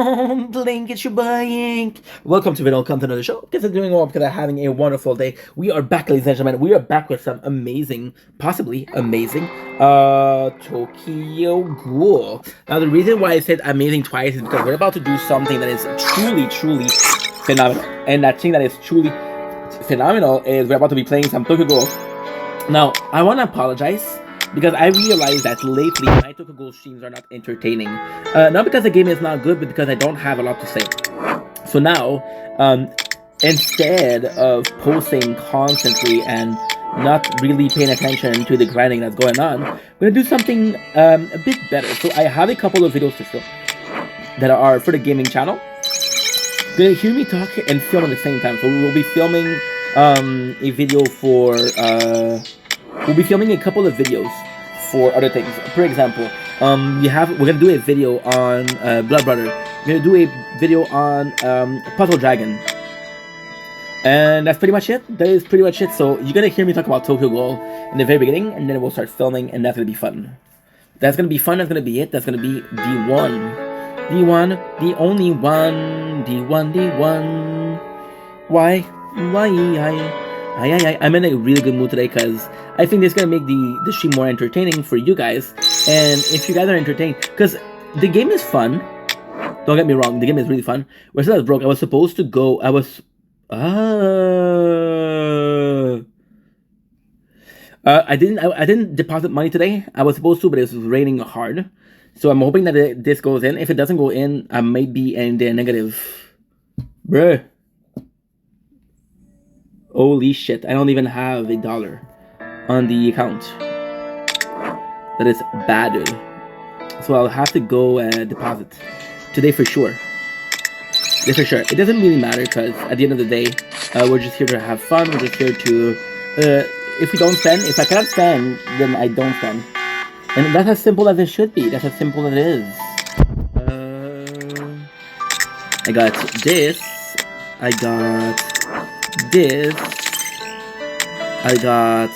Blink, it's your boy Ink. Welcome to Video Content of the show. Because I'm doing well because I'm having a wonderful day. We are back, ladies and gentlemen. We are back with some amazing, possibly amazing, Tokyo Ghoul. Now, the reason why I said amazing twice is because we're about to do something that is truly, truly phenomenal. And that thing that is truly phenomenal is we're about to be playing some Tokyo Ghoul. Now, I want to apologize because I realized that lately my Tokyo Ghoul streams are not entertaining. Not because the game is not good, but because I don't have a lot to say. So now, instead of posting constantly and not really paying attention to the grinding that's going on, I'm going to do something a bit better. So I have a couple of videos to film that are for the gaming channel. You're going to hear me talk and film at the same time. So we will be filming a video for... we'll be filming a couple of videos for other things. For example, we're gonna do a video on Blood Brother. We're gonna do a video on Puzzle Dragon, and that's pretty much it. That is pretty much it. So you're gonna hear me talk about Tokyo Ghoul in the very beginning, and then we'll start filming, and that's gonna be fun. That's gonna be fun. That's gonna be it. That's gonna be the one, the only one, the one. Why? I'm in a really good mood today because I think this is going to make the stream more entertaining for you guys. And if you guys are entertained, because the game is fun. Don't get me wrong, the game is really fun. When I was broke, I was supposed to go, I didn't deposit money today. I was supposed to, but it was raining hard. So I'm hoping that this goes in. If it doesn't go in, I may be in the negative. Bruh. Holy shit, I don't even have $1 on the account. That is bad, dude. So I'll have to go deposit today for sure. Today for sure. It doesn't really matter because at the end of the day, we're just here to have fun. We're just here to, if we don't spend, if I cannot spend, then I don't spend. And that's as simple as it should be. That's as simple as it is. I got this. I got this. I got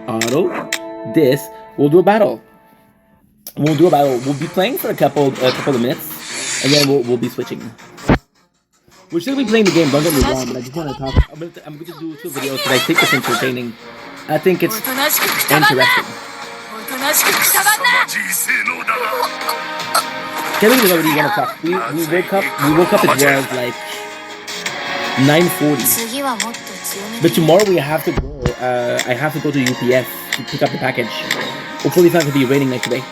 auto. This. We'll do a battle. We'll be playing for a couple of minutes, and then we'll be switching. We're still be playing the game. Don't get me wrong, but I just want to talk. I'm going to do 2 videos because I think it's entertaining. I think it's interesting. Kevin is already 1 o'clock. We woke up. It was like 9:40. But tomorrow we have to go. I have to go to UPS to pick up the package. Hopefully it's not going to be raining like today.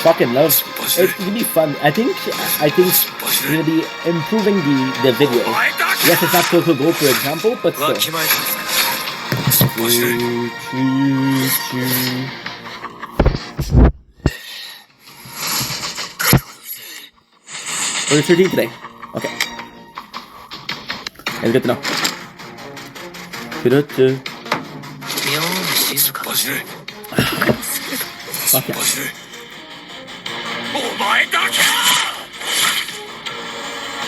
Fucking love. It's gonna be fun. I think we're gonna be improving the video. Yes, it's not Tokyo Ghoul, for example, but still. We're 13 today. Okay. That's good to know. Fuck yeah.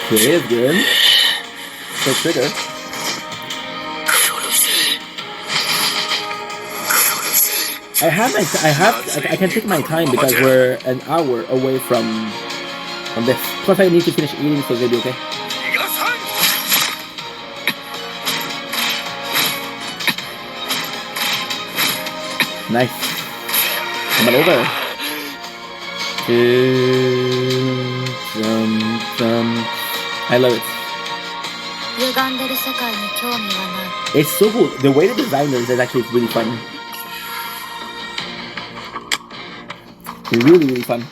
Okay, it's good. So trigger. I can take my time because we're an hour away from this. Plus I need to finish eating, so it's gonna be okay. Nice. Come on over. I love it. It's so cool. The way the design is actually really fun. Really fun.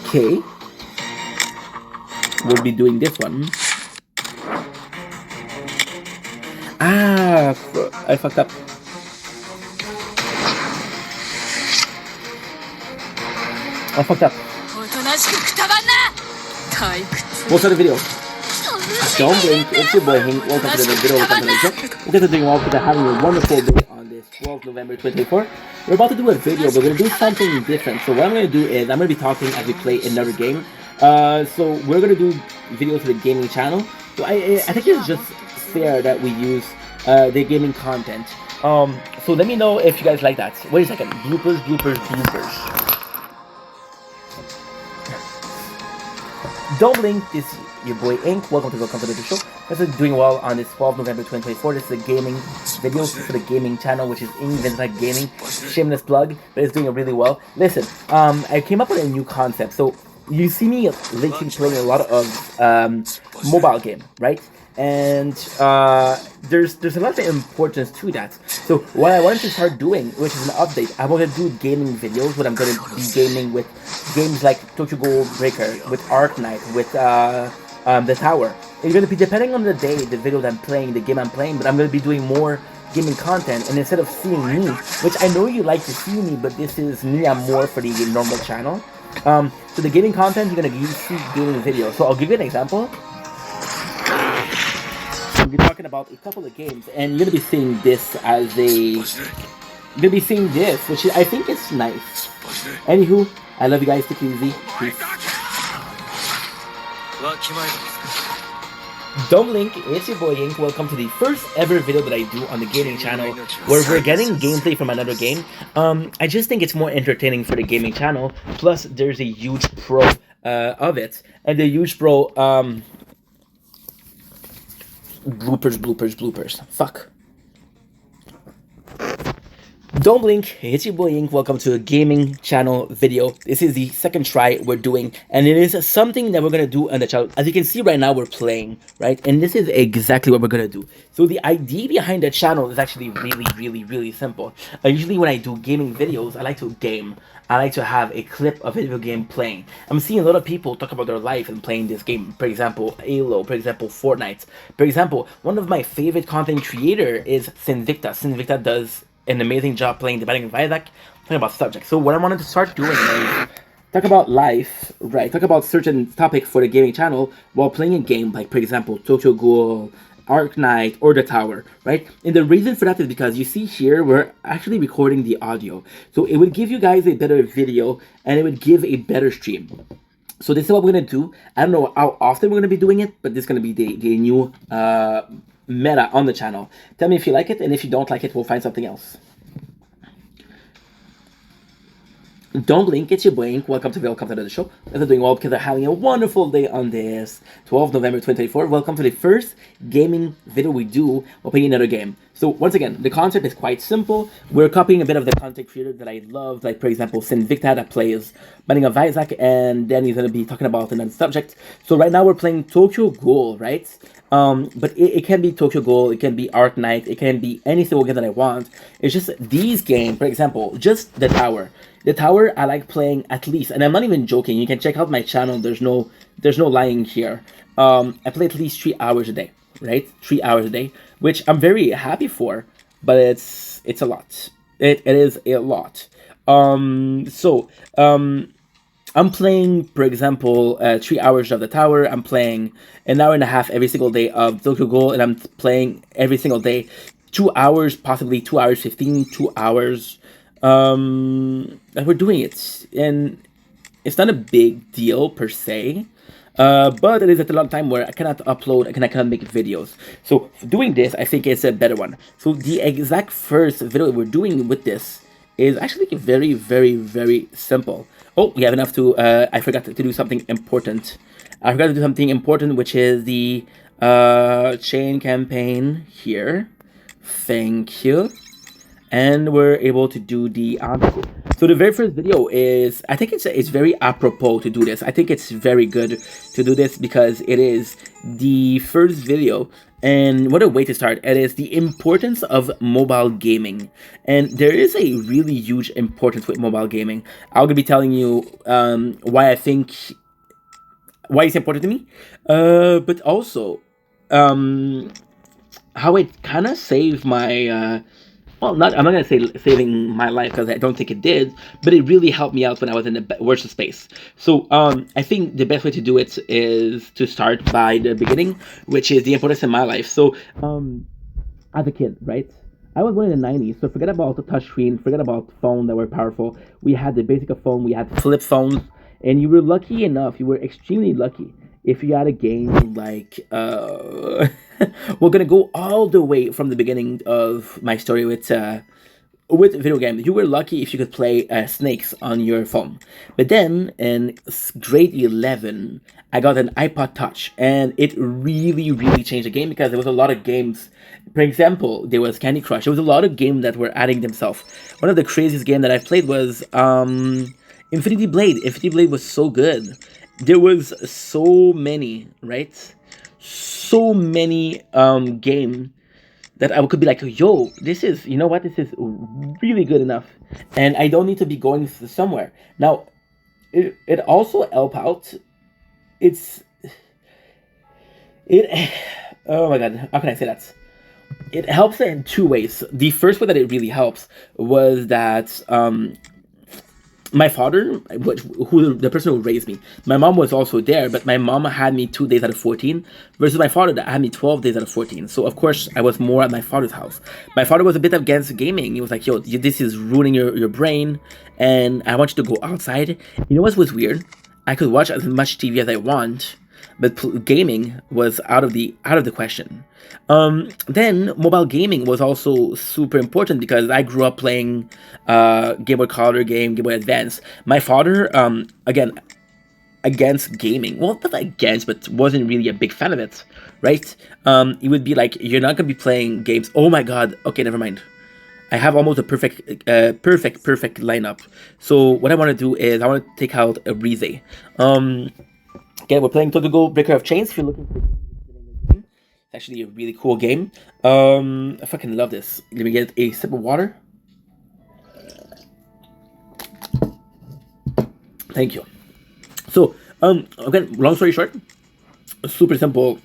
Okay. We'll be doing this one. I fucked up. We'll start the video. Don't blink, it's your boy Hank. Welcome to the video. Welcome to the show. We'll get to doing well because having a wonderful day on this 12th November 2024. We're about to do a video, but we're going to do something different. So what I'm going to do is I'm going to be talking as we play another game. So we're going to do videos for the gaming channel. So I think it's just fair that we use the gaming content. So let me know if you guys like that. Wait a second. Bloopers, bloopers, bloopers. Don't blink, this is your boy Ink. Welcome to the show. This is doing well on this 12th November 2024. This is a gaming video for the gaming channel, which is Invent Gaming. Shameless plug, but it's doing really well. Listen, I came up with a new concept. So you see me lately playing a lot of mobile game, right? And there's a lot of importance to that. So what I wanted to start doing, which is an update, I want to do gaming videos. What I'm going to be gaming with games like Tokyo Ghoul Breaker, with Arc Knight, with the Tower. It's going to be depending on the day, the video that I'm playing, the game I'm playing. But I'm going to be doing more gaming content, and instead of seeing me, which I know you like to see me, but this is me. I'm more for the normal channel. So the gaming content, you're going to see gaming videos. So I'll give you an example. We're talking about a couple of games, and you're gonna be seeing this as you're gonna be seeing this, which I think is nice. Anywho, I love you guys. Take it easy. Peace. Don't blink, it's your boy Ink. Welcome to the first ever video that I do on the gaming channel, where we're getting gameplay from another game. I just think it's more entertaining for the gaming channel. Plus, there's a huge pro of it, and the huge pro bloopers, bloopers, bloopers. Fuck. Don't blink, it's your boy Ink. Welcome to a gaming channel video. This is the second try we're doing, and it is something that we're gonna do on the channel. As you can see right now, we're playing, right? And this is exactly what we're gonna do. So the idea behind the channel is actually really simple. Usually when I do gaming videos, I like to game. I like to have a clip of a video game playing. I'm seeing a lot of people talk about their life and playing this game. For example, Halo, for example, Fortnite. For example, one of my favorite content creator is Sinvicta. Sinvicta does an amazing job playing the Binding of Isaac, talking about subjects. So what I wanted to start doing is talk about life, right? Talk about certain topic for the gaming channel while playing a game, like for example, Tokyo Ghoul, Arc Knight, or the Tower, right? And the reason for that is because you see here, we're actually recording the audio. So it would give you guys a better video, and it would give a better stream. So this is what we're gonna do. I don't know how often we're gonna be doing it, but this is gonna be the new meta on the channel. Tell me if you like it, and if you don't like it, we'll find something else. Don't blink, it's your boy Ink. Welcome to the show. They're doing well because they're having a wonderful day on this 12th November 2024. Welcome to the first gaming video we do while playing another game. So once again, the concept is quite simple. We're copying a bit of the content creator that I love, like for example, Sinvicta that plays Binding of Isaac, and then he's going to be talking about another subject. So right now we're playing Tokyo Ghoul, right? But it can be Tokyo Ghoul, it can be Arc Knight, it can be any single game that I want. It's just these games, for example, just the Tower. The Tower I like playing at least, and I'm not even joking. You can check out my channel. There's no lying here. I play at least 3 hours a day, right? 3 hours a day, which I'm very happy for, but it's a lot. It is a lot. I'm playing, for example, 3 hours of the Tower. I'm playing an hour and a half every single day of Tokyo Ghoul, and I'm playing every single day 2 hours, possibly 2 hours 15, 2 hours. And we're doing it, and it's not a big deal per se, but it is at a lot of time where I cannot upload, I cannot make videos. So doing this, I think it's a better one. So the exact first video we're doing with this is actually very simple. Oh, we have enough to, I forgot to do something important. I forgot to do something important, which is the chain campaign here. Thank you. And we're able to do the so the very first video is, I think it's very apropos to do this. I think it's very good to do this because it is the first video, and what a way to start. It is the importance of mobile gaming, and there is a really huge importance with mobile gaming. I'm gonna be telling you why I think it's important to me, but also how it kind of saved my well, I'm not gonna say saving my life because I don't think it did, but it really helped me out when I was in the worst space. So I think the best way to do it is to start by the beginning, which is the importance in my life. So as a kid, right? I was born in the 90s, so forget about the touchscreen, forget about phones that were powerful. We had the basic phone, we had flip phones, and you were lucky enough, you were extremely lucky if you had a game like we're gonna go all the way from the beginning of my story with video game. You were lucky if you could play snakes on your phone. But then in grade 11, I got an iPod Touch, and it really, really changed the game because there was a lot of games. For example, there was Candy Crush. There was a lot of games that were adding themselves. One of the craziest games that I played was Infinity Blade. Infinity Blade was so good. There was so many, right? So many game that I could be like, yo, this is, you know what, this is really good enough, and I don't need to be going somewhere. Now, it also help out. It's it. Oh my god, how can I say that? It helps in two ways. The first way that it really helps was that my father, who the person who raised me, my mom was also there, but my mom had me 2 days out of 14, versus my father that had me 12 days out of 14. So of course I was more at my father's house. My father was a bit against gaming. He was like, "Yo, this is ruining your brain, and I want you to go outside." You know what was weird? I could watch as much TV as I want, but gaming was out of the question. Then mobile gaming was also super important because I grew up playing Game Boy Color game, Game Boy Advance. My father, again, against gaming. Well, not against, but wasn't really a big fan of it, right? It would be like, you're not gonna be playing games. Oh my god. Okay, never mind. I have almost a perfect lineup. So what I want to do is I want to take out a Rize. Again, we're playing Tokugo Breaker of Chains. If you're looking for it's actually a really cool game. I fucking love this. Let me get a sip of water. Thank you. So, again, long story short, super simple.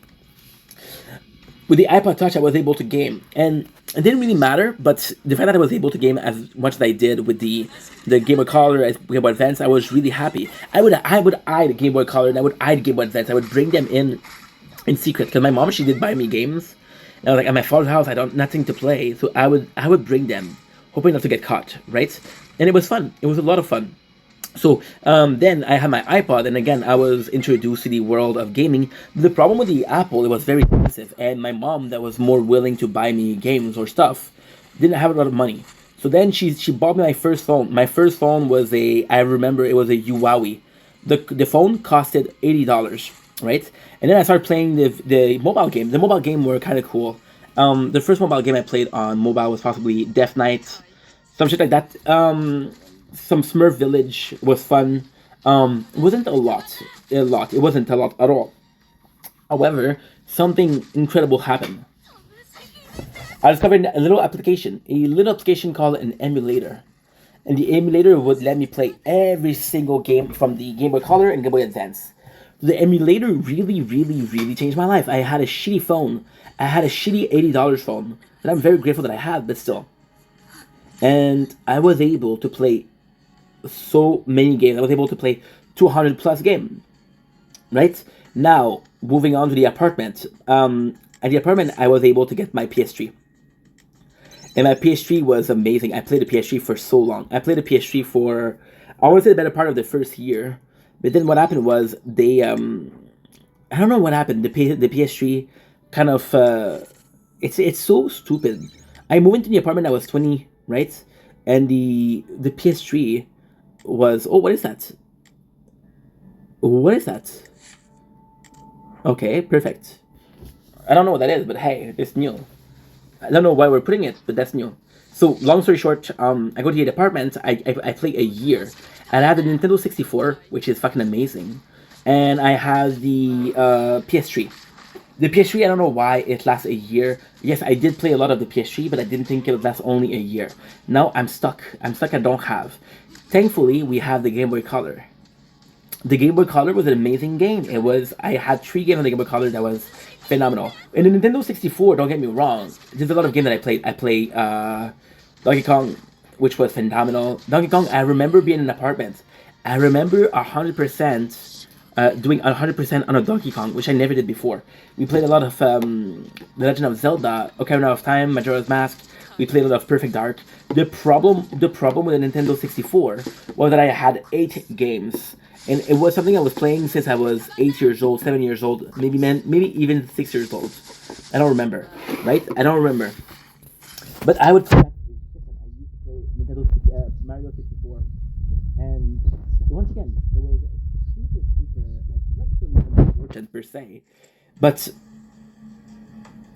With the iPod Touch, I was able to game, and it didn't really matter. But the fact that I was able to game as much as I did with the Game Boy Color as Game Boy Advance, I was really happy. I would eye the Game Boy Color and I would eye the Game Boy Advance. I would bring them in secret because my mom, she did buy me games, and I was like, at my father's house, I don't nothing to play, so I would bring them, hoping not to get caught, right? And it was fun. It was a lot of fun. So then I had my iPod, and again I was introduced to the world of gaming. The problem with the Apple, it was very expensive, and my mom, that was more willing to buy me games or stuff, didn't have a lot of money. So then she bought me my first phone. My first phone was I remember it was a Huawei. The phone costed $80, right? And then I started playing the mobile game. The mobile game were kind of cool. The first mobile game I played on mobile was possibly Death Knight, some shit like that. Some Smurf Village was fun. It wasn't a lot. It wasn't a lot at all. However, something incredible happened. I discovered a little application called an emulator. And the emulator would let me play every single game from the Game Boy Color and Game Boy Advance. The emulator really, really, really changed my life. I had a shitty phone. I had a shitty $80 phone that I'm very grateful that I had, but still. And I was able to play so many games. I was able to play 200 plus games. Right? Now, moving on to the apartment. At the apartment, I was able to get my PS3. And my PS3 was amazing. I played the PS3 for so long. I played the PS3 for, I want to say, the better part of the first year. But then what happened was they, I don't know what happened. The PS3 kind of, it's so stupid. I moved into the apartment. I was 20, right? And the PS3 was, oh, what is that? What is that? Okay, perfect. I don't know what that is, but hey, it's new. I don't know why we're putting it, but that's new. So, long story short, I go to the apartment, I play a year. And I have the Nintendo 64, which is fucking amazing. And I have the PS3. The PS3, I don't know why it lasts a year. Yes, I did play a lot of the PS3, but I didn't think it would last only a year. Now I'm stuck. I don't have. Thankfully, we have the Game Boy Color. The Game Boy Color was an amazing game. I had 3 games on the Game Boy Color that was phenomenal. In the Nintendo 64, don't get me wrong, there's a lot of games that I played. I played Donkey Kong, which was phenomenal. Donkey Kong, I remember being in an apartment. I remember 100% doing 100% on a Donkey Kong, which I never did before. We played a lot of The Legend of Zelda, Ocarina of Time, Majora's Mask. We played a lot of Perfect Dark. The problem with the Nintendo 64 was that I had 8 games. and it was something I was playing since I was 8 years old, 7 years old, maybe even 6 years old. I don't remember, right? I don't remember, but I would play. I used to play Nintendo Mario 64, and once again, it was super like not really important per se, but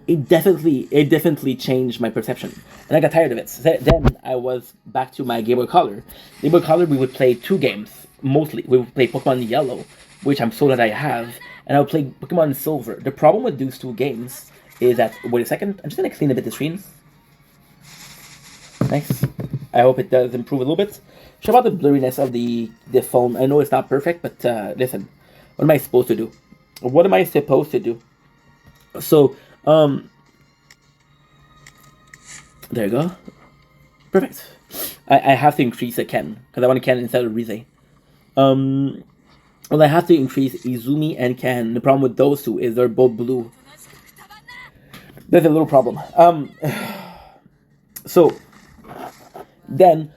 it definitely changed my perception, and I got tired of it. So then I was back to my Game Boy Color. Game Boy Color, we would play two games mostly. We would play Pokemon Yellow, which I'm so glad I have, and I would play Pokemon Silver. The problem with those two games is that wait a second, I'm just gonna clean a bit the screen. Nice. I hope it does improve a little bit. Show about the blurriness of the phone. I know it's not perfect, but listen, what am I supposed to do? What am I supposed to do? So, there you go. Perfect. I have to increase a Ken because I want a Ken instead of Rize. Well, I have to increase Izumi and Ken. The problem with those two is they're both blue. There's a little problem. So then,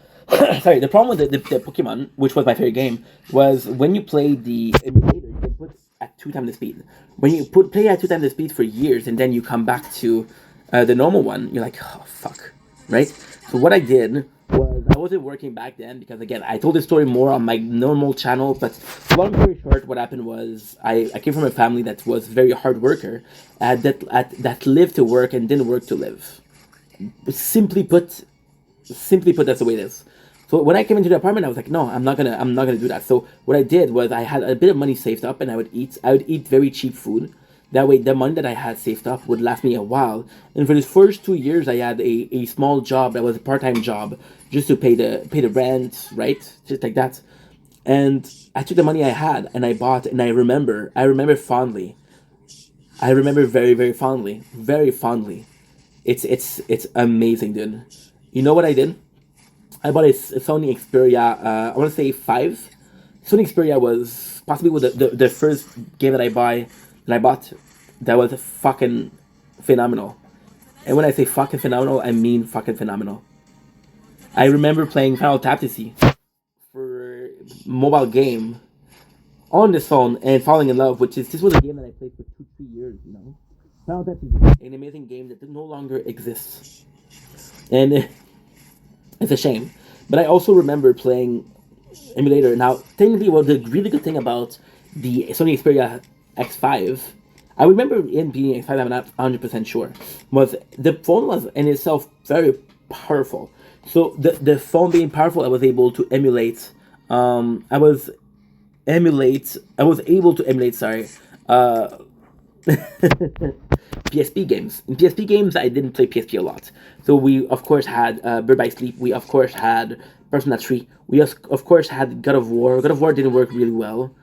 sorry. The problem with the Pokemon, which was my favorite game, was when you play the emulator, you can put at 2 times the speed. When you play at 2 times the speed for years, and then you come back to the normal one, you're like, oh fuck, right? So what I did was I wasn't working back then because again I told this story more on my normal channel. But long story short, what happened was I came from a family that was very hard worker, that lived to work and didn't work to live. Simply put, that's the way it is. So when I came into the apartment, I was like, no, I'm not gonna do that. So what I did was I had a bit of money saved up, and I would eat very cheap food. That way, the money that I had saved up would last me a while. And for the first 2 years, I had a small job that was a part-time job, just to pay the rent, right, just like that. And I took the money I had and I bought, and I remember fondly. I remember very fondly. It's amazing, dude. You know what I did? I bought a Sony Xperia. I want to say 5. Sony Xperia was possibly the first game that I bought that was fucking phenomenal. And when I say fucking phenomenal, I mean fucking phenomenal. I remember playing Final Fantasy for mobile game on this phone and falling in love, which is this was a game that I played for 2 3 years. Final Fantasy, an amazing game that no longer exists, and it's a shame. But I also remember playing emulator. Now, technically, well, the really good thing about the Sony Xperia X5, I remember in being X5, I'm not 100% sure, was the phone was in itself very powerful. So the phone being powerful, I was able to emulate. I was able to emulate. Sorry, PSP games. In PSP games, I didn't play PSP a lot. So we, of course, had Bird by Sleep. We, of course, had Persona 3. We, of course, had God of War. God of War didn't work really well,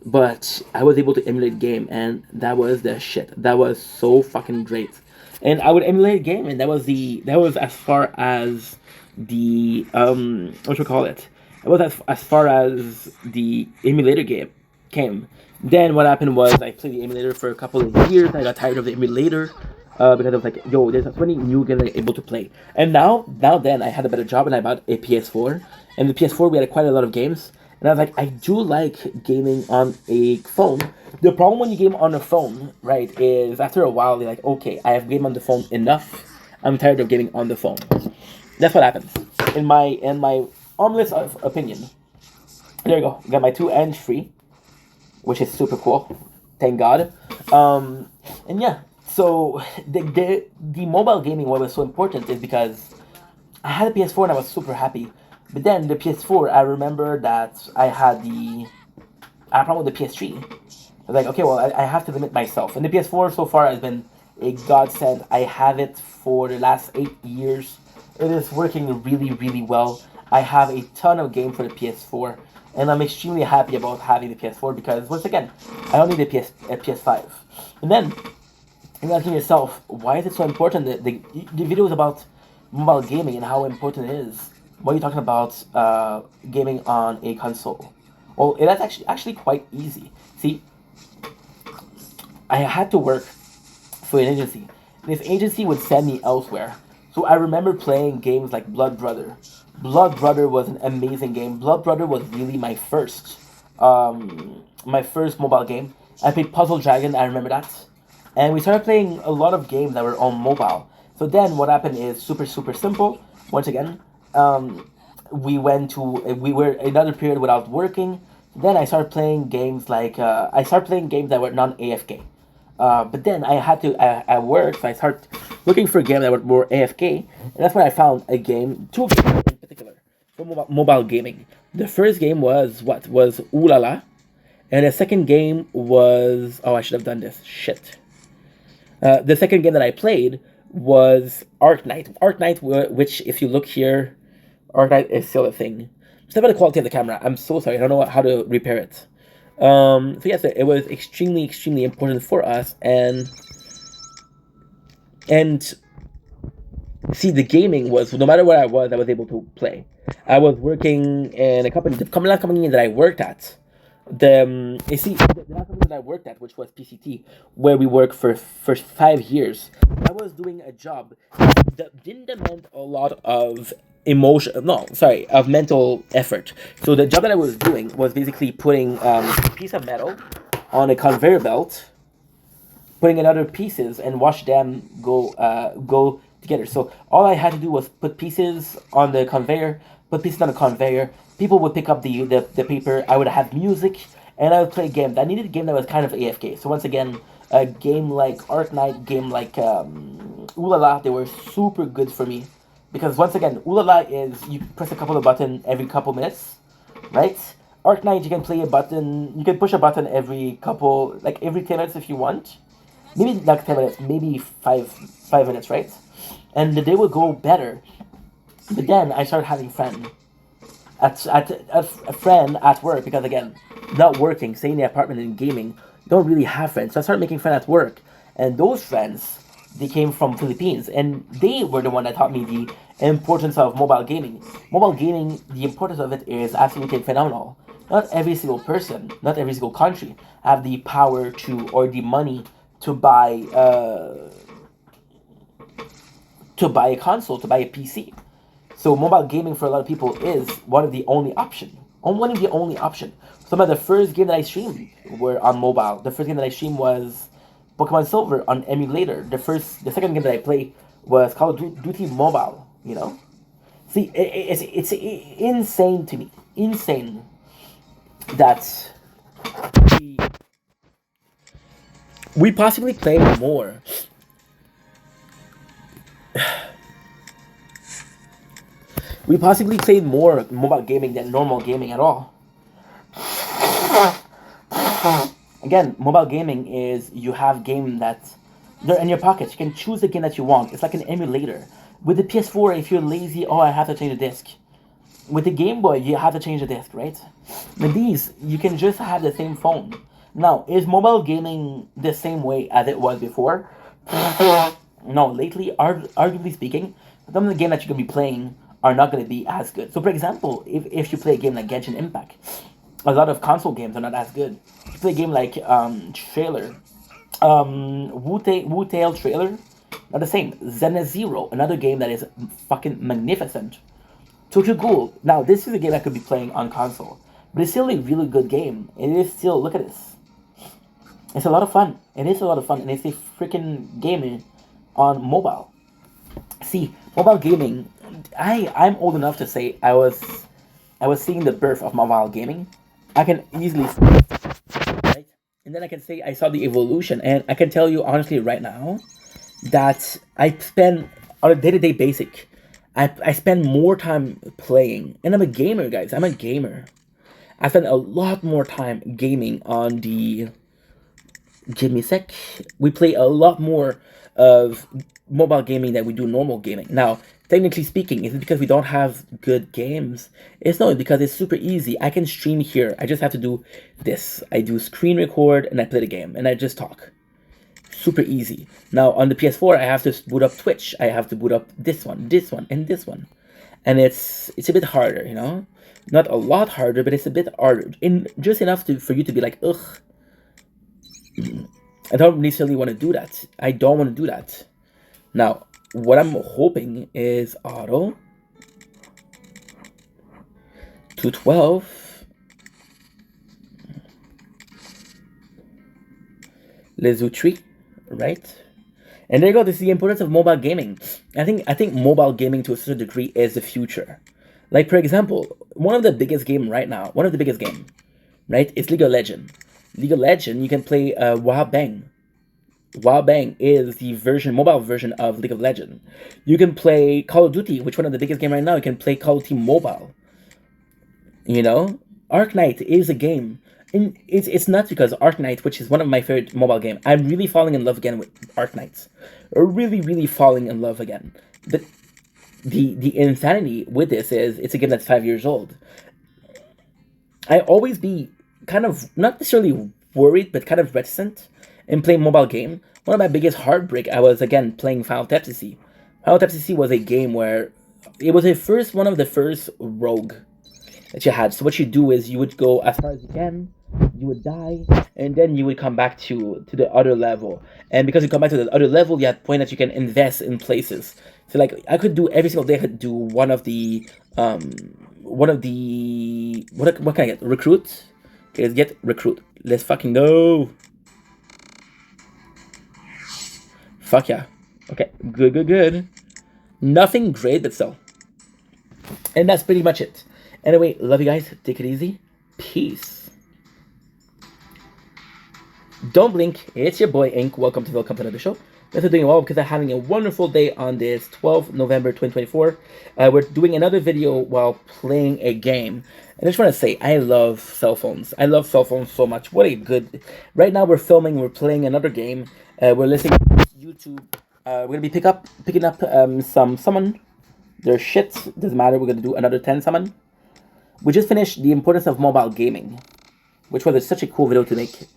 but I was able to emulate game, and that was the shit. That was so fucking great. And I would emulate a game, and that was as far as the what should we call it? It was as far as the emulator game came. Then what happened was I played the emulator for a couple of years. I got tired of the emulator because I was like, yo, there's so many new games I'm able to play. And then I had a better job and I bought a PS4. And the PS4 we had quite a lot of games. And I was like, I do like gaming on a phone. The problem when you game on a phone, right, is after a while you're like, okay, I have game on the phone enough. I'm tired of gaming on the phone. That's what happens in my honest opinion. There you go. Got my 2 inch free, which is super cool. Thank God. And yeah, so the mobile gaming why it was so important is because I had a PS4 and I was super happy. But then the PS4, I remember that I had a problem with the PS3. I was like, okay, well, I have to limit myself. And the PS4 so far has been a godsend. I have it for the last 8 years. It is working really, really well. I have a ton of games for the PS4, and I'm extremely happy about having the PS4 because, once again, I don't need a PS5. And then, you're asking yourself, why is it so important? The video is about mobile gaming and how important it is. Why are you talking about gaming on a console? Well, that's actually quite easy. See, I had to work for an agency. This agency would send me elsewhere. So I remember playing games like Blood Brother. Blood Brother was an amazing game. Blood Brother was really my first my first mobile game. I played Puzzle Dragon. I remember that, and we started playing a lot of games that were on mobile. So then what happened is super simple. Once again, we were another period without working. Then I started playing games like I started playing games that were non AFK. But then I had to at work, so I started looking for a game that were more AFK, and that's when I found a game, two games in particular, for mobile gaming. The first game was Ooh La La, and the second game was, oh, I should have done this, shit. The second game that I played was Arc Knight. Arc Knight, which if you look here, Arc Knight is still a thing. Just about the quality of the camera. I'm so sorry. I don't know how to repair it. So yes, it was extremely important for us, and see, the gaming was, no matter where I was able to play. I was working in a company, the last company that I worked at. You see, the last company that I worked at, which was PCT, where we worked for 5 years. I was doing a job that didn't demand a lot of emotion. No, sorry, of mental effort. So the job that I was doing was basically putting a piece of metal on a conveyor belt, putting in other pieces, and watch them go together. So all I had to do was put pieces on the conveyor, put pieces on the conveyor. People would pick up the paper. I would have music, and I would play a game. I needed a game that was kind of AFK. So once again, a game like Arc Knight, game like Ooh La La, they were super good for me. Because once again, Ooh La La is you press a couple of buttons every couple minutes, right? Arc Knight, you can play a button, you can push a button every couple, like every 10 minutes if you want. Maybe not 10 minutes, maybe 5 minutes, right? And the day would go better. But then I started having fun. A friend at work, because again, not working, staying in the apartment and gaming, don't really have friends. So I started making friends at work. And those friends, they came from Philippines, and they were the one that taught me the importance of mobile gaming. Mobile gaming, the importance of it is absolutely phenomenal. Not every single person, not every single country have the power to or the money to buy a console, to buy a PC. So mobile gaming for a lot of people is one of the only option. One of the only option. Some of the first game that I streamed were on mobile. The first game that I streamed was Pokemon Silver on emulator. The second game that I played was Call of Duty Mobile. You know, see, it's insane to me, insane that we, we possibly play more. We possibly played more mobile gaming than normal gaming at all. Again, mobile gaming is you have game that they're in your pockets. You can choose the game that you want. It's like an emulator. With the PS4, if you're lazy, oh, I have to change the disc. With the Game Boy, you have to change the disc, right? With these, you can just have the same phone. Now, is mobile gaming the same way as it was before? No, lately, arguably speaking, some of the games that you can be playing are not going to be as good. So, for example, if you play a game like Genshin Impact, a lot of console games are not as good. If you play a game like Trailer, Wu Tail Trailer, not the same. Zenith Zero, another game that is fucking magnificent. Tokyo Ghoul. Now, this is a game I could be playing on console, but it's still a really good game. It is still, look at this. It's a lot of fun. It is a lot of fun, and it's a freaking game on mobile. See, mobile gaming. I'm old enough to say I was seeing the birth of mobile gaming. I can easily see it, right? And then I can say I saw the evolution, and I can tell you honestly right now that I spend on a day-to-day basic. I spend more time playing, and I'm a gamer, guys. I'm a gamer. I spend a lot more time gaming on the. Give me a sec. We play a lot more of mobile gaming than we do normal gaming. Now, technically speaking, is it because we don't have good games? It's not, because it's super easy. I can stream here. I just have to do this. I do screen record and I play the game and I just talk. Super easy. Now on the PS4, I have to boot up Twitch. I have to boot up this one, and this one, and it's a bit harder, you know. Not a lot harder, but it's a bit harder. In just enough for you to be like, ugh. I don't necessarily want to do that. I don't want to do that. Now, what I'm hoping is auto 212. Les Outils, right? And there you go. This is the importance of mobile gaming. I think mobile gaming to a certain degree is the future. Like for example, one of the biggest game right now, one of the biggest game, right? It's League of Legends. League of Legends, you can play Wild Bang. Wild Bang is the mobile version of League of Legends. You can play Call of Duty, which one of the biggest game right now. You can play Call of Duty Mobile. You know, Ark Knight is a game, and it's nuts because Ark Knight, which is one of my favorite mobile game, I'm really falling in love again with Ark Knights, really falling in love again. But the insanity with this is it's a game that's 5 years old. I always be kind of not necessarily worried, but kind of reticent in playing mobile game. One of my biggest heartbreak, I was again playing Final Fantasy. Final Fantasy was a game where it was one of the first rogue that you had. So what you do is you would go as far as you can, you would die, and then you would come back to the other level. And because you come back to the other level, you had point that you can invest in places. So like I could do every single day. I could do what can I get? Recruit. Okay, let's get recruit. Let's fucking go. Fuck yeah. Okay, good. Nothing great, but still. And that's pretty much it. Anyway, love you guys. Take it easy. Peace. Don't blink. It's your boy Ink. Welcome to another show. Guys are doing well because I'm having a wonderful day on this 12th November 2024. We're doing another video while playing a game. And I just want to say, I love cell phones. I love cell phones so much. What a good... Right now we're filming, we're playing another game. We're listening to YouTube. We're going to be picking up some summon. Their shit. Doesn't matter. We're going to do another 10 summon. We just finished the importance of mobile gaming, which was such a cool video to make.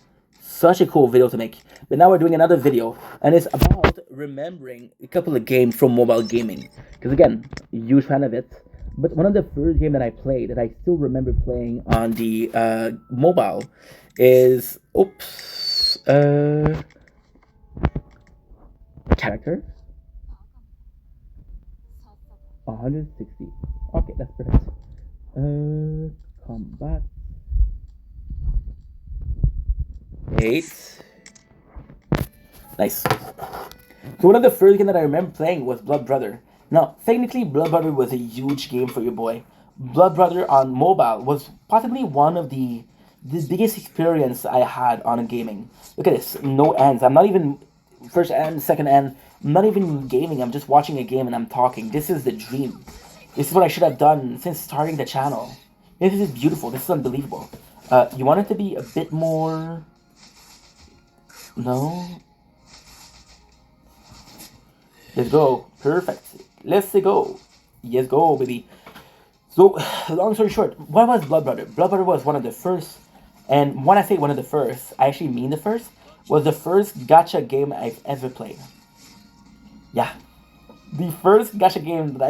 But now we're doing another video, and it's about remembering a couple of games from mobile gaming. Because again, huge fan of it. But one of the first games that I played, that I still remember playing on the mobile, is character 160. Okay, that's perfect. Combat 8. Nice. So one of the first games that I remember playing was Blood Brother. Now, technically, Blood Brother was a huge game for your boy. Blood Brother on mobile was possibly one of the biggest experience I had on a gaming. Look at this, no ends. I'm not even first end, second end. I'm not even gaming. I'm just watching a game and I'm talking. This is the dream. This is what I should have done since starting the channel. This is beautiful. This is unbelievable. You want it to be a bit more... No? Let's go. Perfect. Let's go. Yes, go, baby. So, long story short, what was Blood Brother? Blood Brother was one of the first, and when I say one of the first, I actually mean the first, was the first gacha game I've ever played. Yeah. The first gacha game that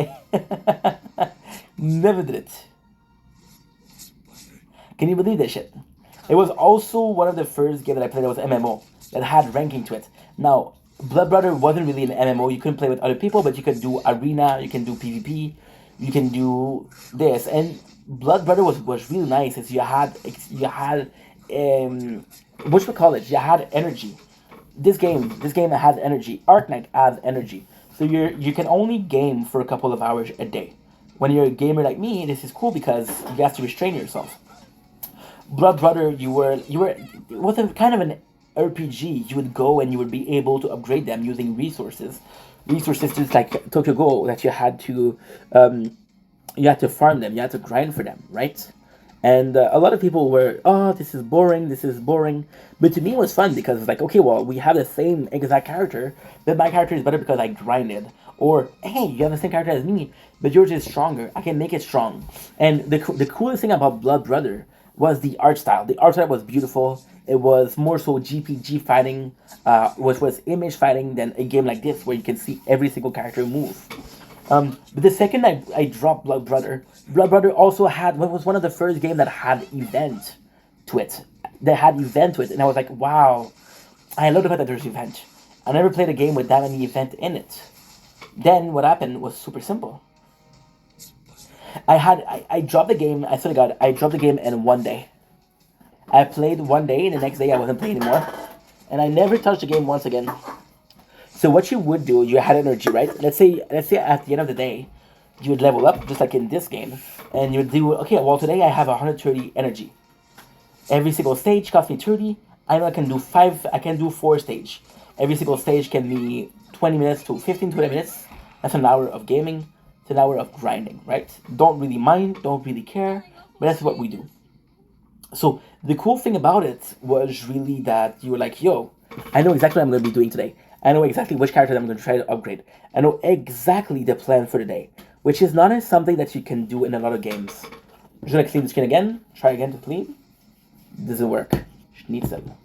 I never did it. Can you believe that shit? It was also one of the first games that I played that was MMO, that had ranking to it. Now, Blood Brother wasn't really an MMO. You couldn't play with other people, but you could do arena, you can do PvP, you can do this. And Blood Brother was really nice. Is you had what you call it? You had energy. This game has energy. Ark Knight adds energy. So you can only game for a couple of hours a day. When you're a gamer like me, this is cool because you have to restrain yourself. Blood Brother, it was a kind of an RPG. You would go and you would be able to upgrade them using resources just like Tokyo Ghoul, that you had to farm them, you had to grind for them, right? And a lot of people were, oh, this is boring, but to me it was fun because it's like, okay, well, we have the same exact character, but my character is better because I grinded. Or, hey, you have the same character as me, but yours is stronger, I can make it strong. And the coolest thing about Blood Brother was the art style. The art style was beautiful. It was more so GPG fighting, which was image fighting, than a game like this where you can see every single character move. But the second I dropped Blood Brother also was one of the first games that had event to it. And I was like, wow, I love the fact that there's event. I never played a game with that many event in it. Then what happened was super simple. I dropped the game, I swear to God, I dropped the game in one day. I played one day, and the next day I wasn't playing anymore. and I never touched the game once again. So what you would do, you had energy, right? Let's say at the end of the day, you would level up just like in this game, and you would do okay. Well, today I have 130 energy. Every single stage costs me 30. I know I can do 5. I can do 4 stage. Every single stage can be 20 minutes to 15, 20 minutes. That's an hour of gaming. It's an hour of grinding, right? Don't really mind. Don't really care. But that's what we do. So the cool thing about it was really that you were like, yo, I know exactly what I'm going to be doing today. I know exactly which character I'm going to try to upgrade. I know exactly the plan for the day, which is not something that you can do in a lot of games. I'm just going to clean the skin again. Try again to clean. Doesn't work. Schnitzel.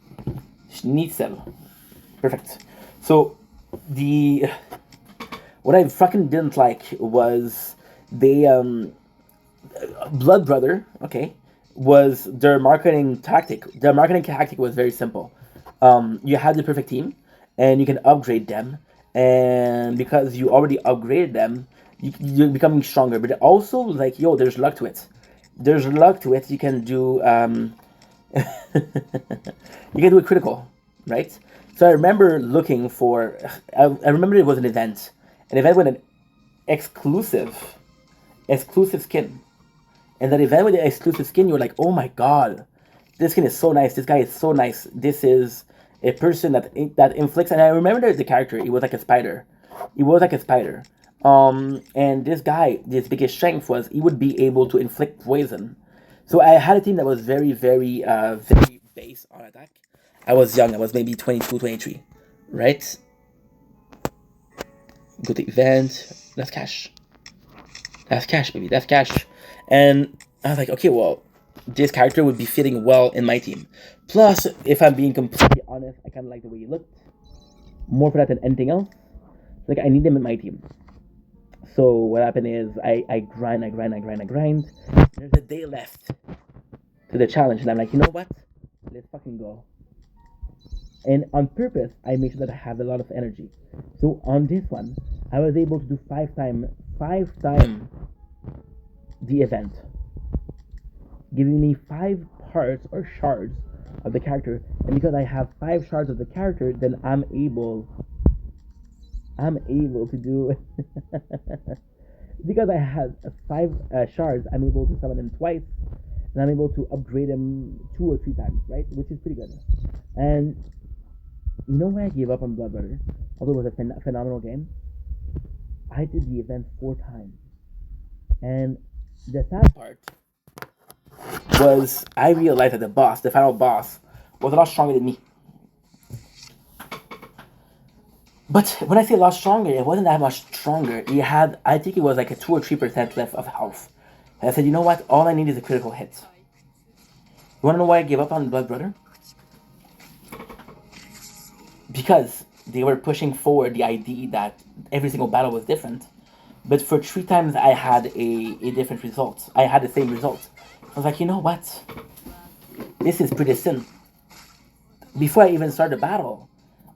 Schnitzel. Perfect. So, what I fucking didn't like was they, Blood Brother, okay, was their marketing tactic. Their marketing tactic was very simple. You have the perfect team, and you can upgrade them, and because you already upgraded them, you're becoming stronger. But also, like, yo, there's luck to it. There's luck to it. You can do, you can do a critical, right? So I remember looking for, I remember it was an event with an exclusive, exclusive skin. And that event with the exclusive skin, you were like, oh my god, this skin is so nice. This guy is so nice. This is a person that inflicts. And I remember the character. He was like a spider. He was like a spider. And this guy, his biggest strength was he would be able to inflict poison. So I had a team that was very based on attack. I was young. I was maybe 22, 23, right? Go to event. That's cash. That's cash, baby. That's cash. And I was like, okay, well, this character would be fitting well in my team. Plus, if I'm being completely honest, I kind of like the way he looked. More for that than anything else. Like, I need him in my team. So what happened is I grind. There's a day left to the challenge, and I'm like, you know what? Let's fucking go. And on purpose, I make sure that I have a lot of energy. So on this one, I was able to do five times the event, giving me 5 parts or shards of the character. And because I have 5 shards of the character, then I'm able to do because I have 5 shards, I'm able to summon him twice, and I'm able to upgrade him 2 or 3 times, right? Which is pretty good. And you know why I gave up on Blood Brother? Although it was a phenomenal game, I did the event 4 times. And the sad part was I realized that the final boss, was a lot stronger than me. But when I say a lot stronger, it wasn't that much stronger. He had, I think it was like a 2 or 3% left of health. And I said, you know what? All I need is a critical hit. You wanna know why I gave up on Blood Brother? Because they were pushing forward the idea that every single battle was different. But for 3 times I had a different result. I had the same result. I was like, you know what? This is pretty sin. Before I even start the battle,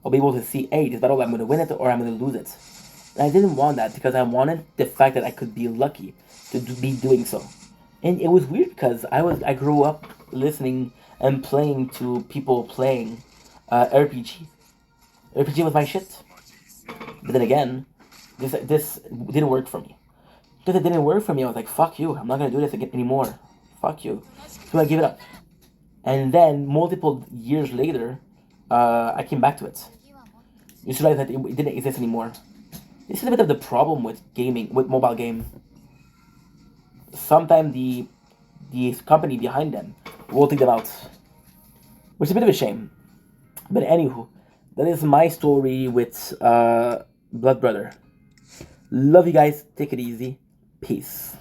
I'll be able to see, hey, this battle I'm going to win it or I'm going to lose it. And I didn't want that because I wanted the fact that I could be lucky to be doing so. And it was weird because I grew up listening and playing to people playing RPG. RPG was my shit. But then again, this didn't work for me. Because it didn't work for me, I was like, fuck you, I'm not going to do this again anymore. Fuck you. So I gave it up. And then, multiple years later, I came back to it. You realize that it didn't exist anymore. This is a bit of the problem with gaming, with mobile game. Sometimes the company behind them will take them out. Which is a bit of a shame. But anywho, that is my story with Blood Brother. Love you guys. Take it easy. Peace.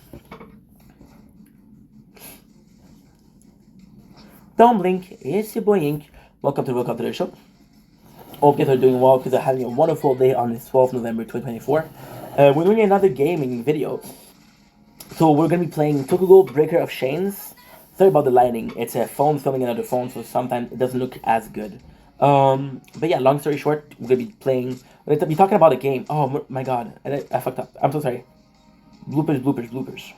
Don't blink. It's your boy Ink. Welcome to the show. Hope you guys are doing well because I'm having a wonderful day on this 12th November 2024. We're doing another gaming video. So we're going to be playing Tokugo Breaker of Chains. Sorry about the lighting. It's a phone filming another phone, so sometimes it doesn't look as good. But yeah, long story short, we're going to be playing... We're going to be talking about a game. Oh my god. I fucked up. I'm so sorry. Bloopers.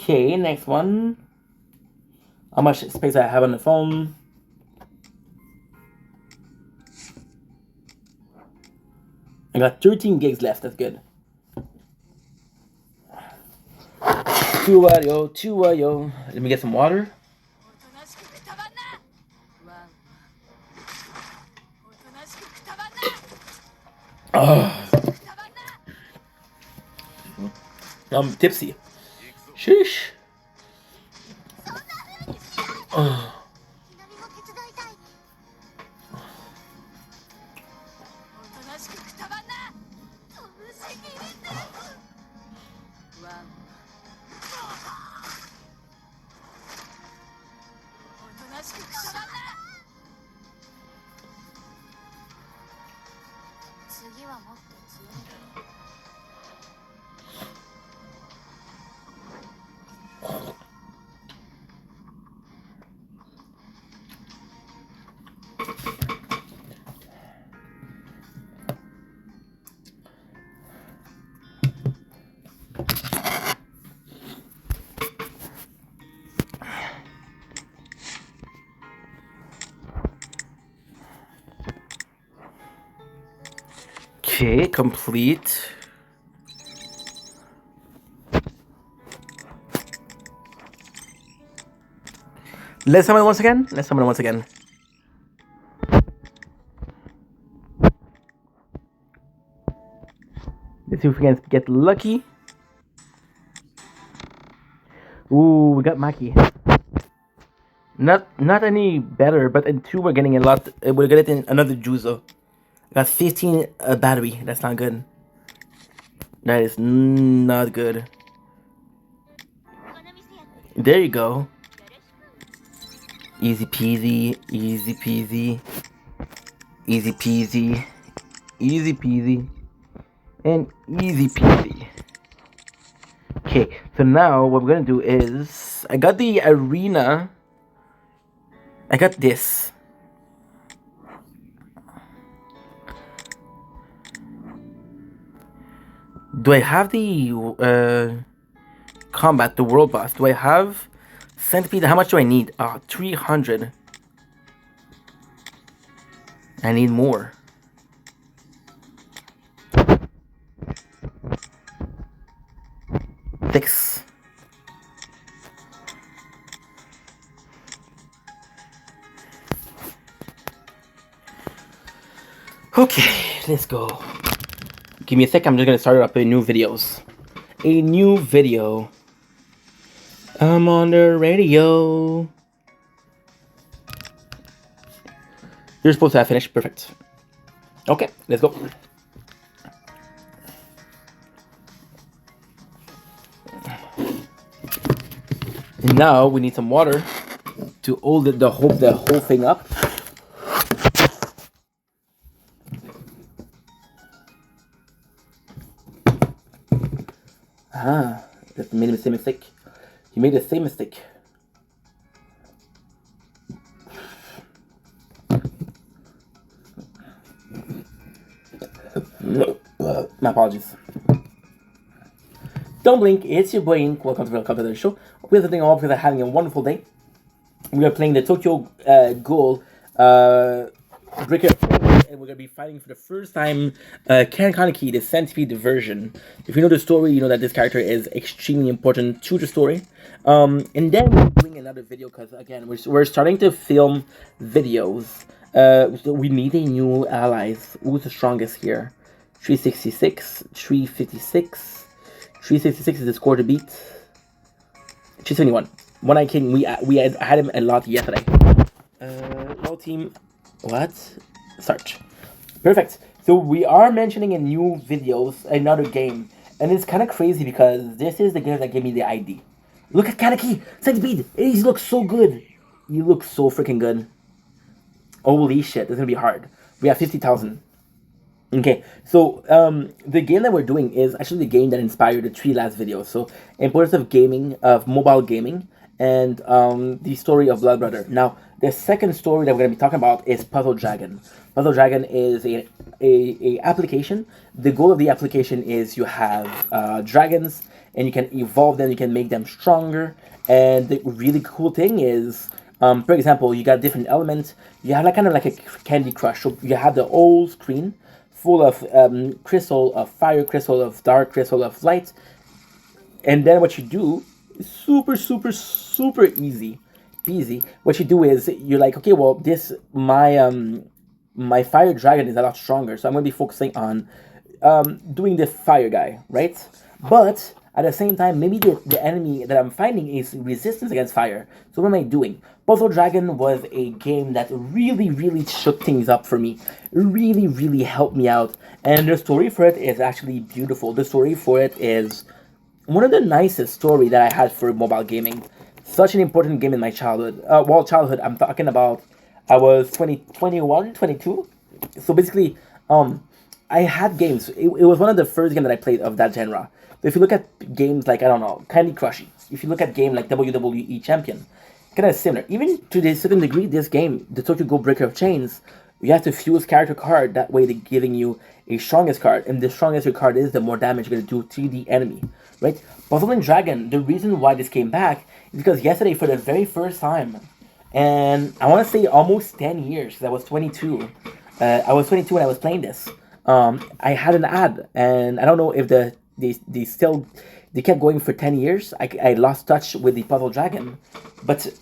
Okay, next one. How much space I have on the phone? I got 13 gigs left. That's good. Yo. Let me get some water. Oh, I'm tipsy. Sheesh. Oh. Okay, complete. Let's summon once again. Let's see if we can get lucky. Ooh, we got Maki. Not any better, but in 2 we're getting a lot. We're getting another Juzo. Got 15 battery. That's not good. That is not good. There you go. Easy peasy, easy peasy, easy peasy, easy peasy, and easy peasy. Okay, so now what we're gonna do is I got the arena. I got this. Do I have the combat, the world boss? Do I have centipede? How much do I need? 300. I need more. Six. Okay, let's go. Give me a sec, I'm just gonna start up a new videos. A new video. I'm on the radio. You're supposed to have finished. Perfect. Okay, let's go. And now we need some water to hold the whole thing up. That made the same mistake. He made the same mistake. My apologies. Don't blink, it's your boy Ink. Welcome to the show. Hope you guys are doing all because I'm having a wonderful day. We are playing the Tokyo Ghoul Breaker, and we're going to be fighting for the first time Kaneki, the Centipede version. If you know the story, you know that this character is extremely important to the story. And then we're doing another video because, again, we're starting to film videos. So we need a new allies. Who's the strongest here? 366, 356. 366 is the score to beat. 371. One Eye King, we had him a lot yesterday. All team, what? Start. Perfect. So we are mentioning in new videos another game, and it's kind of crazy because this is the game that gave me the ID. Look at Kaneki, Centipede. He looks so good. He looks so freaking good. Holy shit, this is gonna be hard. We have 50,000. Okay, so the game that we're doing is actually the game that inspired the 3 last videos. So, importance of gaming, of mobile gaming, and the story of Blood Brother. Now, the second story that we're going to be talking about is Puzzle Dragon. Puzzle Dragon is a application. The goal of the application is you have dragons, and you can evolve them, you can make them stronger. And the really cool thing is, for example, you got different elements. You have like kind of like a Candy Crush. So you have the old screen full of crystal of fire, crystal of dark, crystal of light, and then what you do is super, super, super easy peasy. What you do is you're like, okay, well, this my fire dragon is a lot stronger, so I'm gonna be focusing on doing the fire guy, right? But at the same time, maybe the enemy that I'm finding is resistance against fire. So what am I doing? Puzzle Dragon was a game that really, really shook things up for me. Really, really helped me out. And the story for it is actually beautiful. The story for it is one of the nicest story that I had for mobile gaming. Such an important game in my childhood. Childhood, I'm talking about, I was 20, 21, 22. So basically, I had games. It was one of the first games that I played of that genre. So if you look at games like, I don't know, Candy Crush, if you look at game like WWE Champion, kind of similar. Even to a certain degree, this game, the Tokyo Ghoul Breaker of Chains, you have to fuse character card. That way they're giving you a strongest card. And the strongest your card is, the more damage you're going to do to the enemy. Right? Puzzle and Dragon, the reason why this came back is because yesterday, for the very first time, and I want to say almost 10 years, because I was 22. I was 22 when I was playing this. I had an ad, and I don't know if they kept going for 10 years. I lost touch with the Puzzle Dragon, but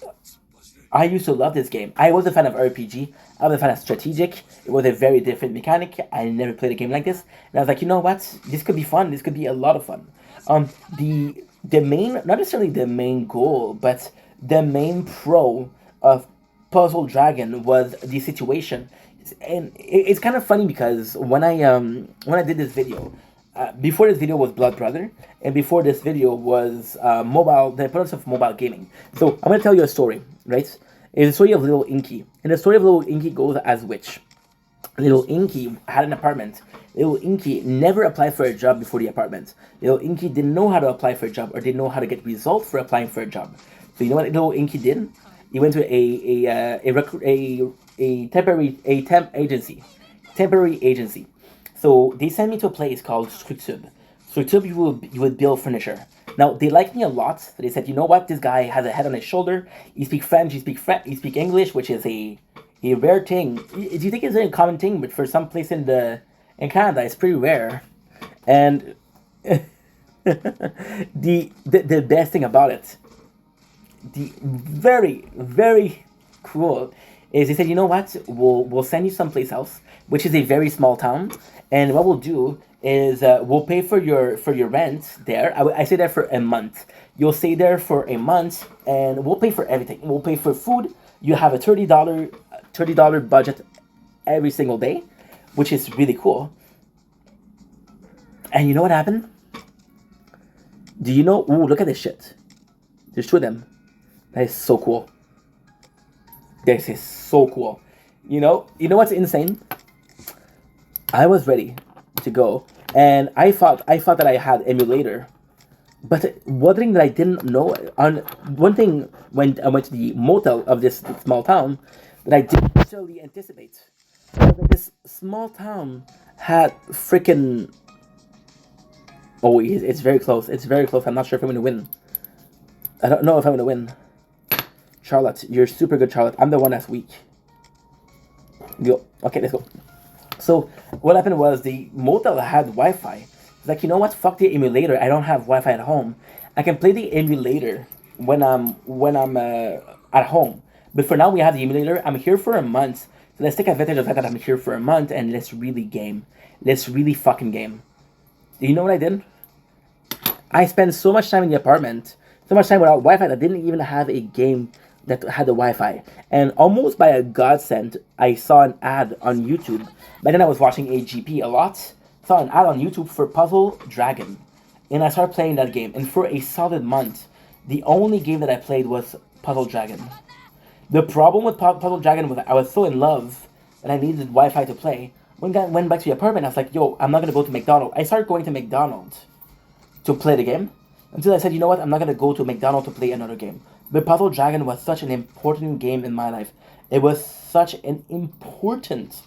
I used to love this game. I was a fan of RPG. I was a fan of strategic. It was a very different mechanic. I never played a game like this, and I was like, you know what? This could be fun. This could be a lot of fun. The main, not necessarily the main goal, but the main pro of Puzzle Dragon was the situation. And it's kind of funny because when I did this video, before this video was Blood Brother, and before this video was the importance of mobile gaming. So I'm gonna tell you a story, right? It's the story of Little Inky, and the story of Little Inky goes as which Little Inky had an apartment. Little Inky never applied for a job before the apartment. Little Inky didn't know how to apply for a job, or didn't know how to get results for applying for a job. So you know what Little Inky did? He went to a temp agency. So they sent me to a place called Structube. Structube, you would build furniture. Now they liked me a lot. So they said, you know what, this guy has a head on his shoulder. He speaks French. He speaks English, which is a rare thing. Do you think it's a common thing? But for some place in Canada, it's pretty rare. And the best thing about it, the very, very cool, is they said, you know what, we'll send you someplace else, which is a very small town, and what we'll do is we'll pay for your rent there. I stay there for a month. You'll stay there for a month, and we'll pay for everything. We'll pay for food. You have a $30 budget every single day, which is really cool. And you know what happened? Do you know? Ooh, look at this shit. There's two of them. That is so cool. This is so cool. You know what's insane? I was ready to go, and I thought that I had emulator, but one thing that I didn't know, when I went to the motel of this small town, that I didn't necessarily anticipate, was that this small town had freaking. Oh, it's very close. It's very close. I'm not sure if I'm gonna win. I don't know if I'm gonna win. Charlotte, you're super good, Charlotte. I'm the one that's weak. Go. Okay, let's go. So what happened was the motel had Wi-Fi. It's like, you know what? Fuck the emulator. I don't have Wi-Fi at home. I can play the emulator when I'm at home. But for now, we have the emulator. I'm here for a month. So let's take advantage of the fact that I'm here for a month, and let's really game. Let's really fucking game. Do you know what I did? I spent so much time in the apartment, so much time without Wi-Fi that I didn't even have a game that had the Wi-Fi. And almost by a godsend, I saw an ad on YouTube. But then I was watching AGP a lot. Saw an ad on YouTube for Puzzle Dragon. And I started playing that game. And for a solid month, the only game that I played was Puzzle Dragon. The problem with Puzzle Dragon was I was so in love that I needed Wi-Fi to play. When I went back to the apartment, I was like, yo, I'm not going to go to McDonald's. I started going to McDonald's to play the game. Until I said, you know what, I'm not going to go to McDonald's to play another game. But Puzzle Dragon was such an important game in my life. It was such an important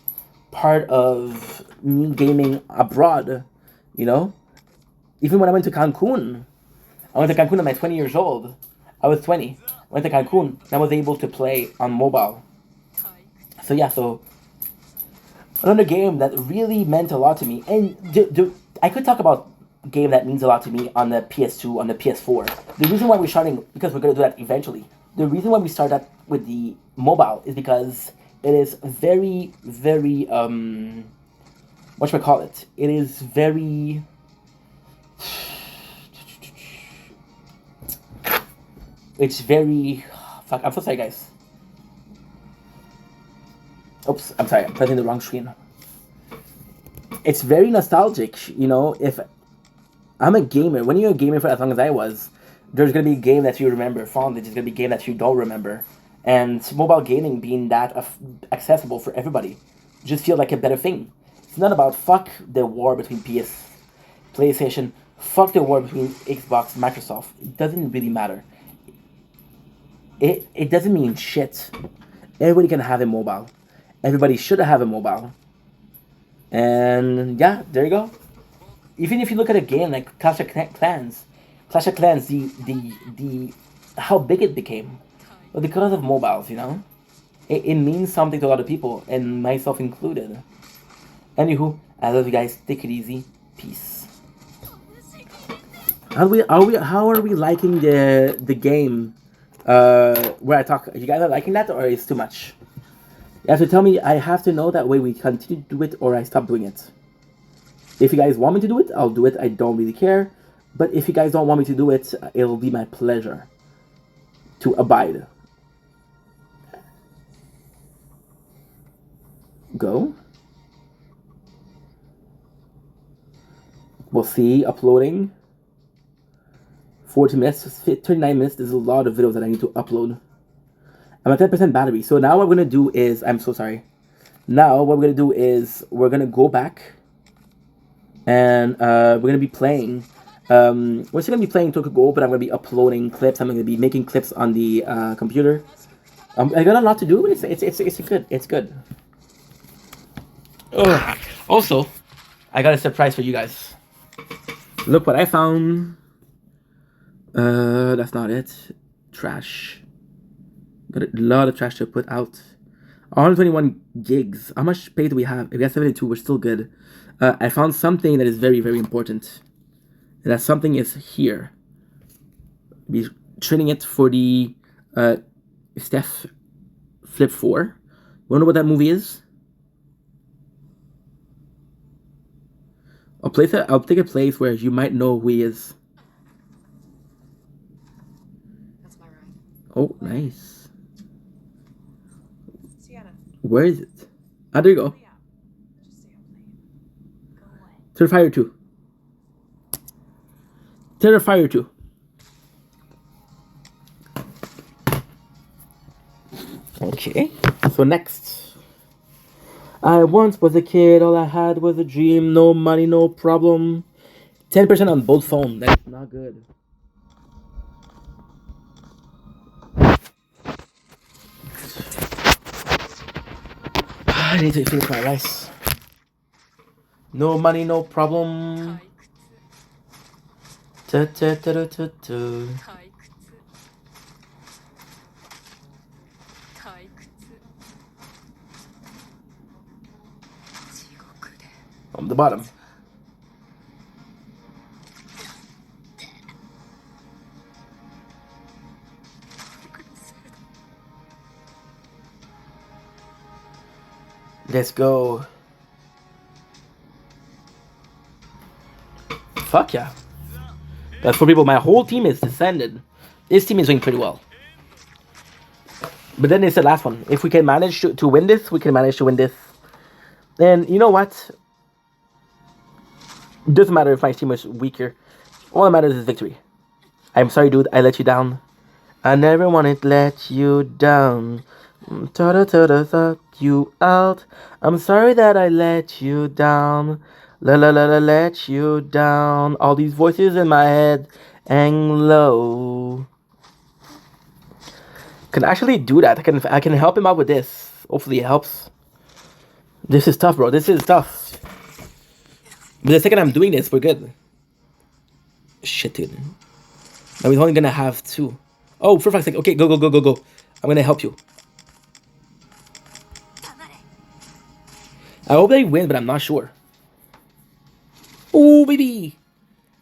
part of me gaming abroad, you know? Even when I went to Cancun, I went to Cancun at my 20 years old. I was 20. Went to Cancun and I was able to play on mobile. So yeah, so another game that really meant a lot to me. And I could talk about game that means a lot to me on the PS2, on the PS4. The reason why we're starting, because we're going to do that eventually. The reason why we start that with the mobile is because it is very, very, what should I call it? It is very... It's very... Fuck, I'm so sorry, guys. Oops, I'm sorry, I'm pressing the wrong screen. It's very nostalgic, you know, if... I'm a gamer. When you're a gamer for as long as I was, there's going to be a game that you remember fondly. There's going to be a game that you don't remember. And mobile gaming being that accessible for everybody just feel like a better thing. It's not about fuck the war between PlayStation, fuck the war between Xbox, Microsoft. It doesn't really matter. It doesn't mean shit. Everybody can have a mobile. Everybody should have a mobile. And yeah, there you go. Even if you look at a game like Clash of Clans, the how big it became, but because of mobiles, you know, it means something to a lot of people, and myself included. Anywho, I love you guys. Take it easy. Peace. How are we liking the game? Where I talk, you guys are liking that, or is too much? You have to tell me. I have to know that way we continue to do it, or I stop doing it. If you guys want me to do it, I'll do it. I don't really care. But if you guys don't want me to do it, it'll be my pleasure to abide. Go. We'll see. Uploading. 40 minutes, 39 minutes. There's a lot of videos that I need to upload. I'm at 10% battery. So now what we're going to do is... I'm so sorry. Now what we're going to do is we're going to go back. And we're going to be playing... we're still going to be playing Tokyo Ghoul, but I'm going to be uploading clips. I'm going to be making clips on the computer. I got a lot to do, but it's good. It's good. Ugh. Also, I got a surprise for you guys. Look what I found. That's not it. Trash. Got a lot of trash to put out. 121 gigs. How much space do we have? If we have 72, we're still good. I found something that is very, very important. And that something is here. Be trading it for the Steph Flip 4. You wanna know what that movie is? I'll take a place where you might know who he is. That's my room. Oh, nice. Sienna. Where is it? Ah, there you go. Yeah. Just stay up late. Go away. Terrifier 2. Terrifier 2. Okay. So next. I once was a kid, all I had was a dream, no money, no problem. 10% on both phones, that's not good. I need to finish my rice. No money, no problem. Ta ta ta ta ta ta. From the bottom. Let's go. Fuck yeah. But for people, my whole team is descended. This team is doing pretty well. But then it's the last one. If we can manage to win this, we can manage to win this. And you know what? It doesn't matter if my team is weaker. All that matters is victory. I'm sorry, dude. I let you down. I never wanted to let you down. Thought you out. I'm sorry that I let you down. Let you down. All these voices in my head hang low. Can actually do that. I can help him out with this. Hopefully it helps. This is tough, bro. This is tough. But the second I'm doing this, we're good. Shit, dude. And we're only gonna have 2. Oh, for fuck's sake. Okay, go, go, go, go, go. I'm gonna help you. I hope they win, but I'm not sure. Oh, baby.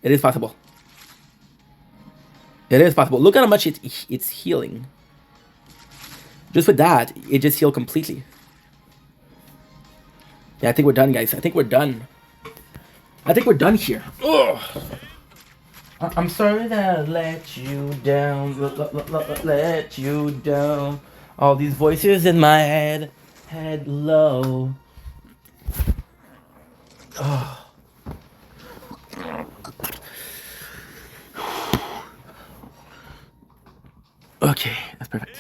It is possible. It is possible. Look at how much it's healing. Just with that, it just healed completely. Yeah, I think we're done, guys. I think we're done. I think we're done here. Ugh. I'm sorry that I let you down. Let you down. All these voices in my head low. Oh. Okay, that's perfect.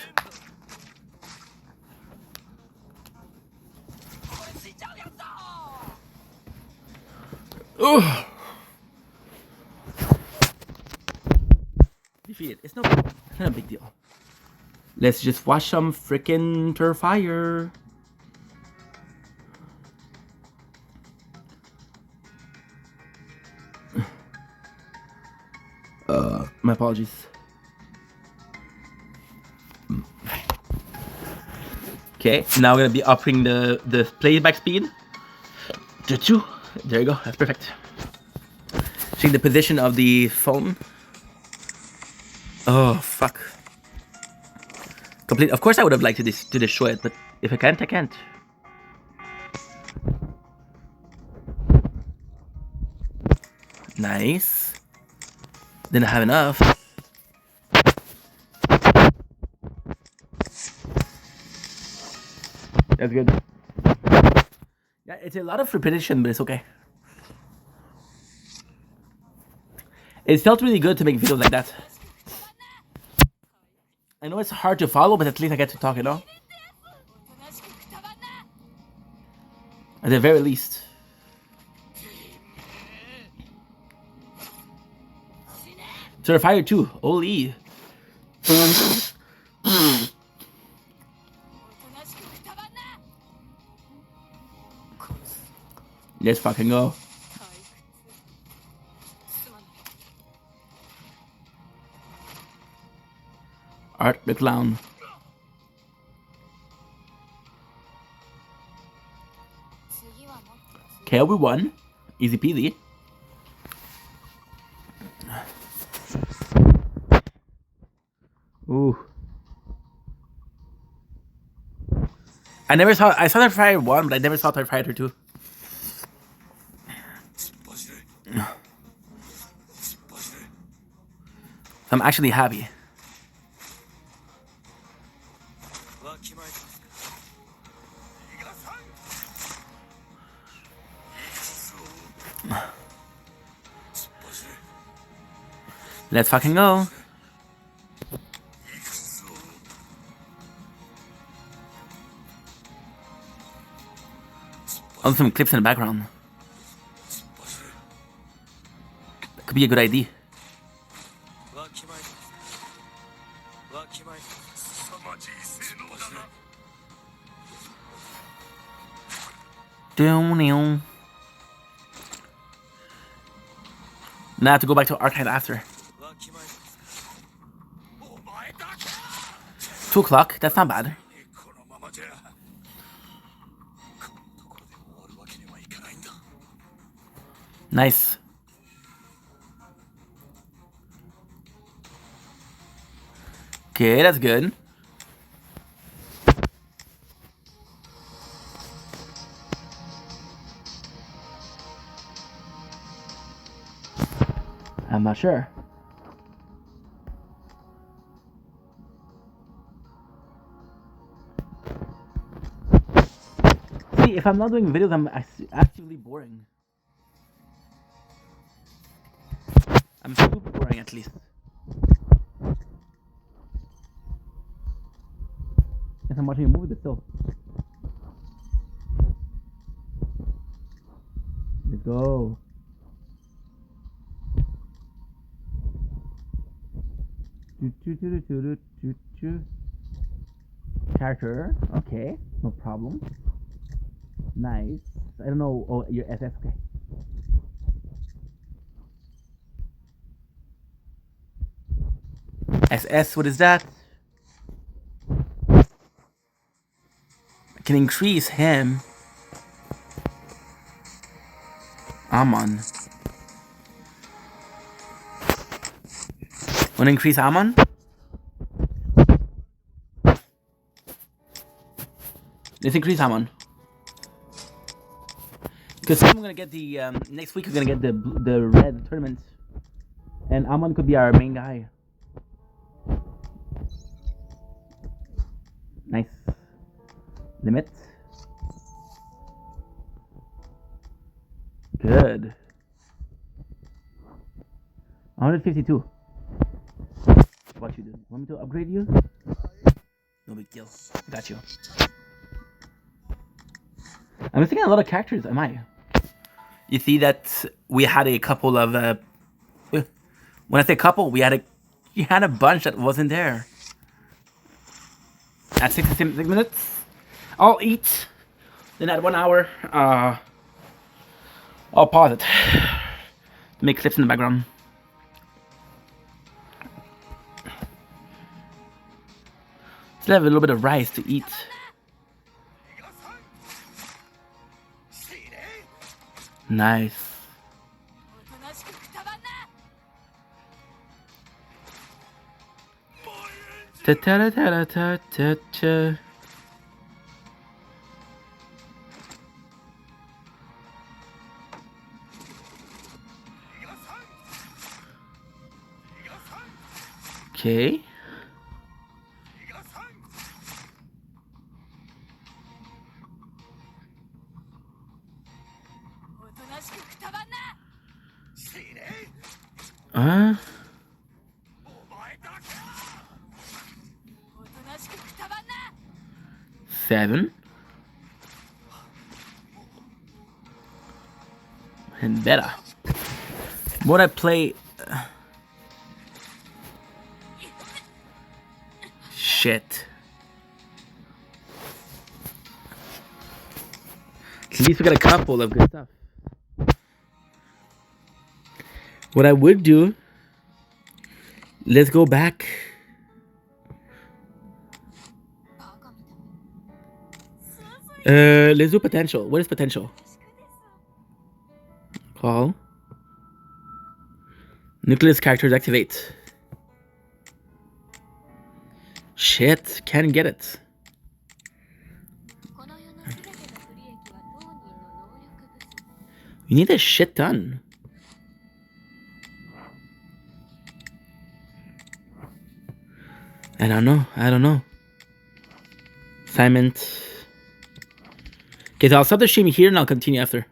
Ugh. Defeated. It's not a big deal. Let's just watch some freaking fire. My apologies. Okay, now we're gonna be upping the playback speed to 2. There you go. That's perfect. Change the position of the phone. Oh fuck. Complete. Of course, I would have liked to destroy it, but if I can't, I can't. Nice. Didn't have enough. That's good. Yeah, it's a lot of repetition, but it's okay. It felt really good to make videos like that. I know it's hard to follow, but at least I get to talk, you know? At the very least. Terrifier 2, Oli. Let's fucking go. Art the Clown. Okay, we won. Easy peasy. Ooh. I saw Terrifier 1, but I never saw Terrifier 2. I'm actually happy. Let's fucking go. Oh, some clips in the background. That could be a good idea. Now I have to go back to archive after. 2 o'clock? That's not bad. Nice. Okay, that's good. I'm not sure. See, if I'm not doing videos, I'm actively boring. I'm super boring, at least. Yes, I'm watching a movie, but still. Let's go. Character, okay, no problem. Nice. I don't know. Oh, your SS, okay. SS, what is that? I can increase him. Amon. Wanna increase Amon? Let's increase Amon. Because I'm gonna get the next week. We're gonna get the red tournament, and Amon could be our main guy. Nice. Limit. Good. 152. What you do? Want me to upgrade you? No big deal. Got you. I'm missing a lot of characters, am I? You see that we had a couple of when I say couple, we had a bunch that wasn't there. At 66 minutes, I'll eat. Then at 1 hour, I'll pause it to make clips in the background. Still have a little bit of rice to eat. Nice. Ta ta ta ta ta ta. Okay. Uh. 7. And better. What I play. Shit. At least we got a couple of good stuff. What I would do. Let's go back. Let's do potential. What is potential? Call. Nucleus characters activate. Shit, can't get it. You need a shit ton. I don't know. Assignment. Okay, so I'll stop the stream here and I'll continue after.